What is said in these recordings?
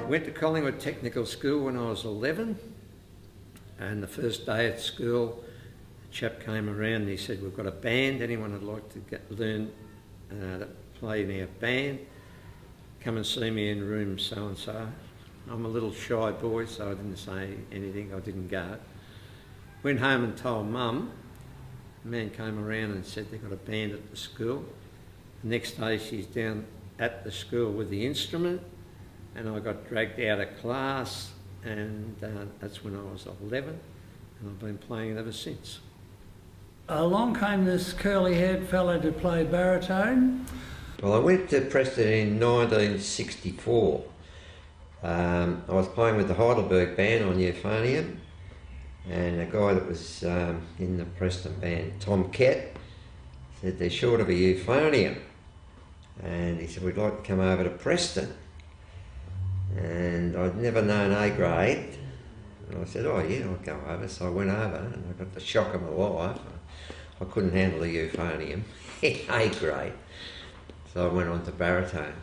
Went to Collingwood Technical School when I was 11, and the first day at school, a chap came around and he said, "We've got a band, anyone would like to learn to play in our band, come and see me in room so-and-so." I'm a little shy boy, so I didn't say anything, I didn't go. Went home and told Mum. The man came around and said they've got a band at the school. The next day she's down at the school with the instrument, and I got dragged out of class, and that's when I was 11, and I've been playing it ever since. Along came this curly-haired fellow to play baritone. Well, I went to Preston in 1964. I was playing with the Heidelberg band on euphonium, and a guy that was in the Preston band, Tom Kett, said they're short of a euphonium, and he said we'd like to come over to Preston. And I'd never known A grade, and I said, "Oh yeah, I'll go over." So I went over, and I got the shock of my life. I couldn't handle the euphonium, A grade, so I went on to baritone.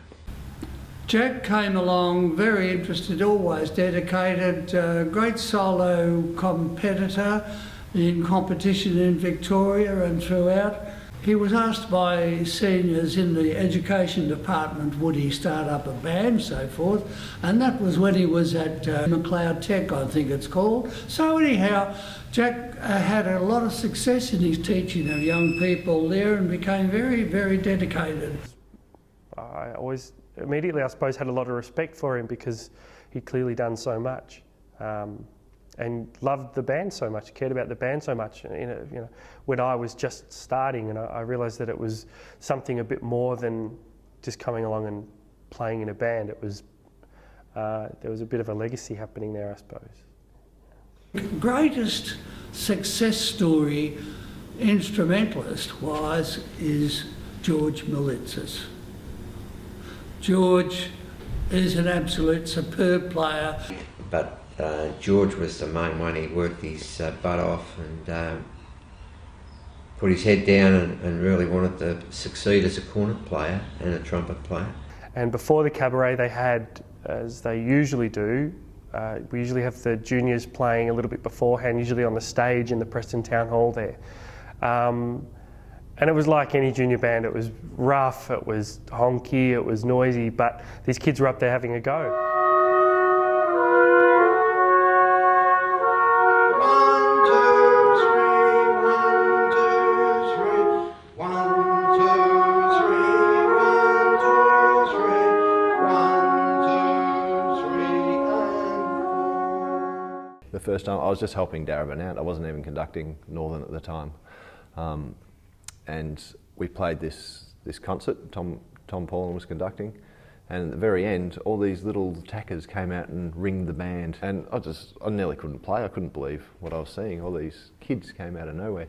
Jack came along very interested, always dedicated, great solo competitor in competition in Victoria and throughout. He was asked by seniors in the education department would he start up a band, so forth, and that was when he was at McLeod Tech, I think it's called. So anyhow, Jack had a lot of success in his teaching of young people there and became very, very dedicated. I always, immediately I suppose, had a lot of respect for him because he'd clearly done so much. And loved the band so much, cared about the band so much. When I was just starting, and I realised that it was something a bit more than just coming along and playing in a band. It was there was a bit of a legacy happening there, I suppose. The greatest success story, instrumentalist-wise, is George Militzis. George is an absolute superb player. But George was the main one. He worked his butt off and put his head down and really wanted to succeed as a cornet player and a trumpet player. And before the cabaret they had, as they usually do, we usually have the juniors playing a little bit beforehand, usually on the stage in the Preston Town Hall there. And it was like any junior band. It was rough, it was honky, it was noisy, but these kids were up there having a go. The first time I was just helping Darabin out. I wasn't even conducting Northern at the time. And we played this concert, Tom Paulin was conducting, and at the very end all these little tackers came out and ringed the band, and I nearly couldn't play. I couldn't believe what I was seeing. All these kids came out of nowhere.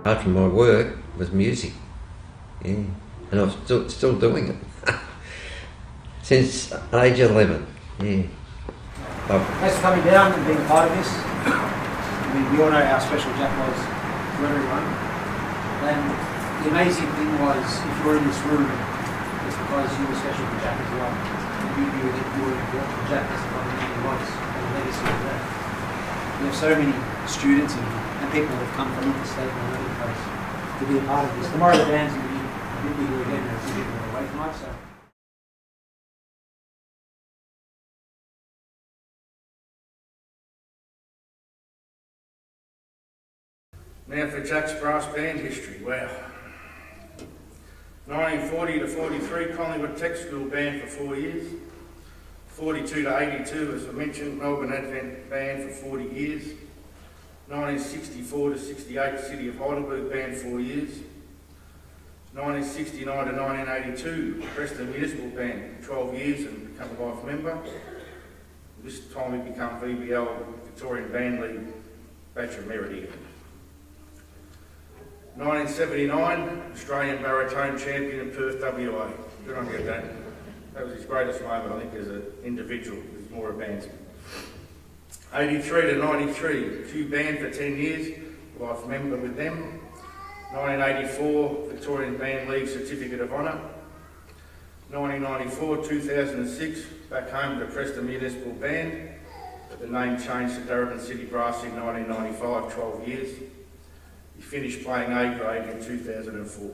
Apart from my work was music, yeah, and I'm still doing it since age 11. Yeah. Thanks for coming down and being a part of this. I mean, we all know how special Jack was to everyone. And the amazing thing was, if you're in this room, it's because you were special to Jack as well. You knew that you were important to Jack as the kind of man he was, and the legacy of that. We have so many students and people that have come from interstate and all over the place to be a part of this. Tomorrow the band's going to be a bit bigger again, and a few people are away tonight, so. Now Now for Jack's brass band history. Wow. 1940 to 43, Collingwood Tech School band for 4 years. 42 to 82, as I mentioned, Melbourne Advent band for 40 years. 1964 to 68, City of Heidelberg band 4 years. 1969 to 1982, Preston Municipal band 12 years and become a life member. This time he became VBL Victorian Band League Bachelor Merit again. 1979, Australian Baritone Champion in Perth, WA. Good on you, Dan. That was his greatest moment, I think, as an individual. There's more advancement. 83 to 93, Kew Band for 10 years, life member with them. 1984, Victorian Band League Certificate of Honour. 1994, 2006, back home to Preston Municipal Band, but the name changed to Darabin City Brass in 1995, 12 years. He finished playing A grade in 2004.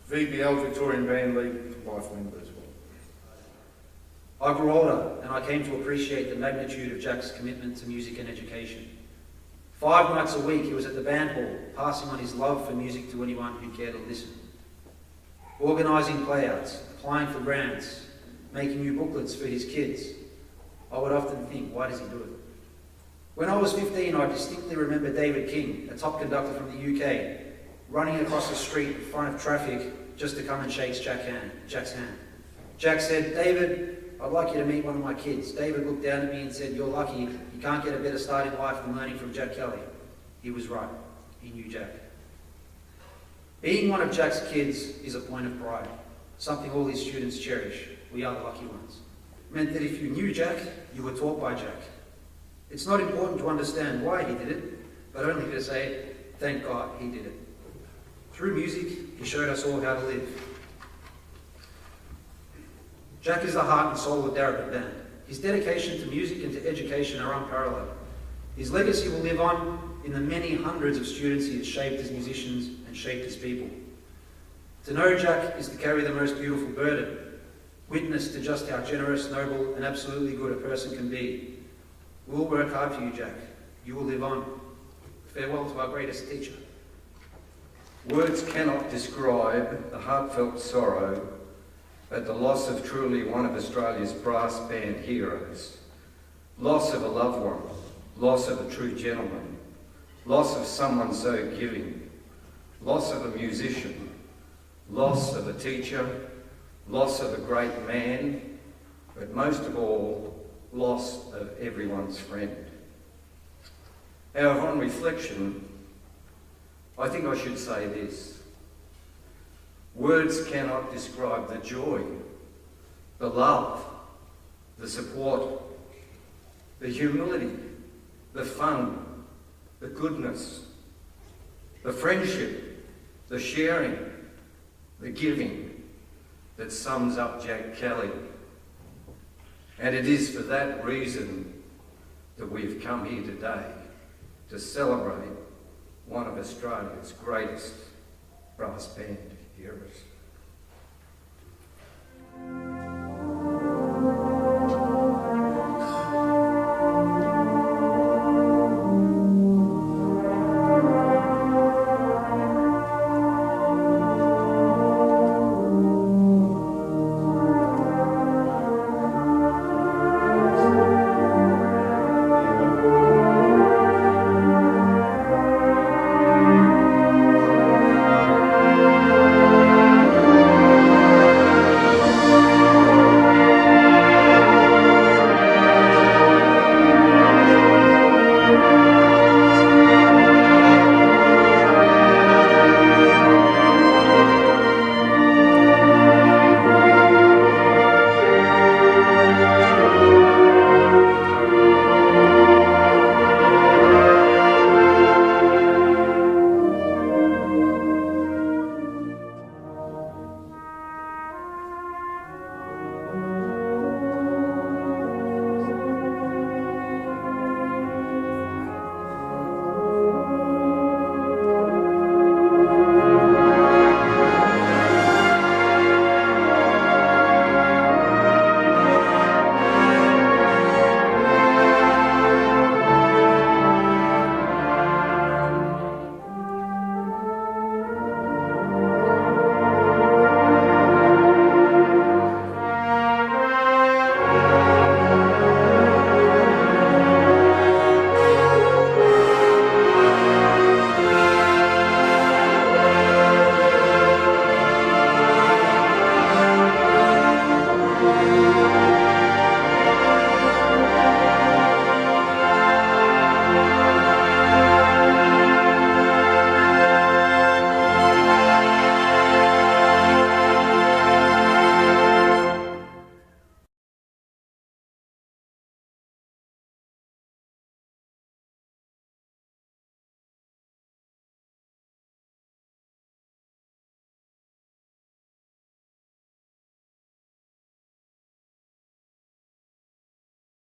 VBL Victorian Band League life member as well. I grew older and I came to appreciate the magnitude of Jack's commitment to music and education. 5 nights a week he was at the band hall, passing on his love for music to anyone who cared to listen. Organising playouts, applying for grants, making new booklets for his kids. I would often think, why does he do it? When I was 15, I distinctly remember David King, a top conductor from the UK, running across the street in front of traffic just to come and shake Jack's hand. Jack said, "David, I'd like you to meet one of my kids." David looked down at me and said, "You're lucky. You can't get a better start in life than learning from Jack Kelly." He was right. He knew Jack. Being one of Jack's kids is a point of pride, something all his students cherish. We are the lucky ones. It meant that if you knew Jack, you were taught by Jack. It's not important to understand why he did it, but only to say, thank God he did it. Through music, he showed us all how to live. Jack is the heart and soul of Darabin Band. His dedication to music and to education are unparalleled. His legacy will live on in the many hundreds of students he has shaped as musicians and shaped as people. To know Jack is to carry the most beautiful burden, witness to just how generous, noble, and absolutely good a person can be. We'll work hard for you, Jack. You will live on. Farewell to our greatest teacher. Words cannot describe the heartfelt sorrow at the loss of truly one of Australia's brass band heroes. Loss of a loved one, loss of a true gentleman, loss of someone so giving, loss of a musician, loss of a teacher, loss of a great man, but most of all, loss of everyone's friend. However, on reflection, I think I should say this. Words cannot describe the joy, the love, the support, the humility, the fun, the goodness, the friendship, the sharing, the giving that sums up Jack Kelly. And it is for that reason that we've come here today to celebrate one of Australia's greatest brass band heroes.